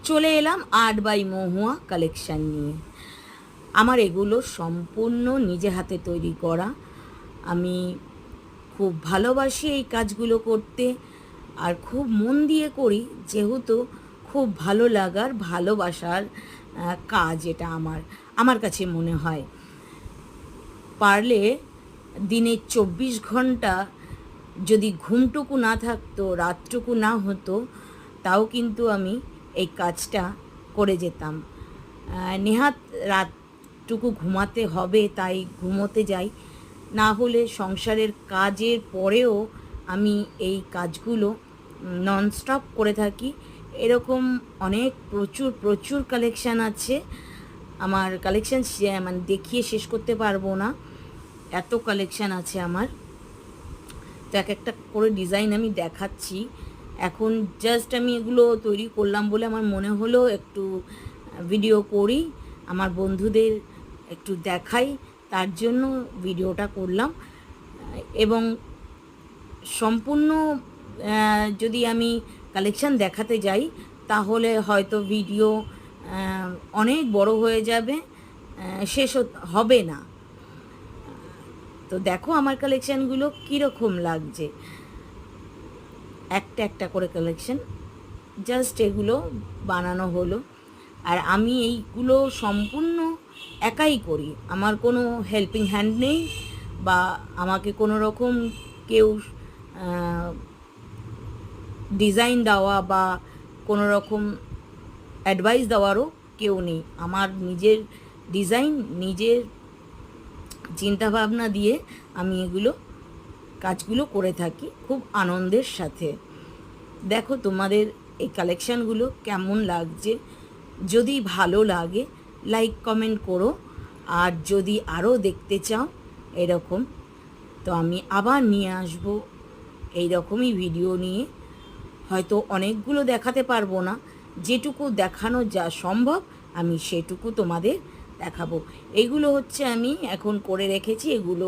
চলে এলাম art by Mahua collection নিয়ে। আমার এগুলো সম্পূর্ণ নিজে হাতে তৈরি করা। আমি খুব ভালোবাসি এই কাজগুলো করতে, আর খুব মন দিয়ে করি, যেহেতু খুব ভালো লাগার ভালোবাসার কাজ এটা আমার আমার কাছে মনে হয়। পারলে দিনে 24 ঘন্টা যদি ঘুমটুকু না থাকতো, রাতটুকু না হতো, তাও কিন্তু আমি এই কাজটা করে যেতাম। নেহাত রাতটুকু ঘুমাতে হবে তাই ঘুমোতে যাই, না হলে সংসারের কাজের পরেও আমি এই কাজগুলো ননস্টপ করে থাকি। এরকম অনেক প্রচুর প্রচুর কালেকশান আছে। আমার কালেকশান মানে দেখিয়ে শেষ করতে পারবো না, এত কালেকশান আছে আমার। তো এক একটা করে ডিজাইন আমি দেখাচ্ছি। এখন জাস্ট আমি এগুলো তৈরি করলাম বলে আমার মনে হলো একটু ভিডিও করি, আমার বন্ধুদের একটু দেখাই, তার জন্য ভিডিওটা করলাম। এবং সম্পূর্ণ যদি আমি কালেকশান দেখাতে যাই তাহলে হয়তো ভিডিও অনেক বড় হয়ে যাবে, শেষ হবে না। তো দেখো আমার কালেকশানগুলো কীরকম লাগছে। একটা একটা করে কালেকশান জাস্ট এগুলো বানানো হলো, আর আমি এইগুলো সম্পূর্ণ একাই করি। আমার কোনো হেল্পিং হ্যান্ড নেই, বা আমাকে কোনো রকম কেউ ডিজাইন দেওয়া বা কোনো রকম অ্যাডভাইস দেওয়ারও কেউ নেই। আমার নিজের ডিজাইন, নিজের চিন্তাভাবনা দিয়ে আমি এগুলো কাজগুলো করে থাকি খুব আনন্দের সাথে। দেখো তোমাদের এই কালেকশানগুলো কেমন লাগছে। যদি ভালো লাগে লাইক কমেন্ট করো, আর যদি আরও দেখতে চাও এরকম, তো আমি আবার নিয়ে আসবো এইরকমই ভিডিও নিয়ে। হয়তো অনেকগুলো দেখাতে পারবো না, যেটুকু দেখানো যা সম্ভব আমি সেটুকু তোমাদের দেখাবো। এগুলো হচ্ছে আমি এখন করে রেখেছি, এগুলো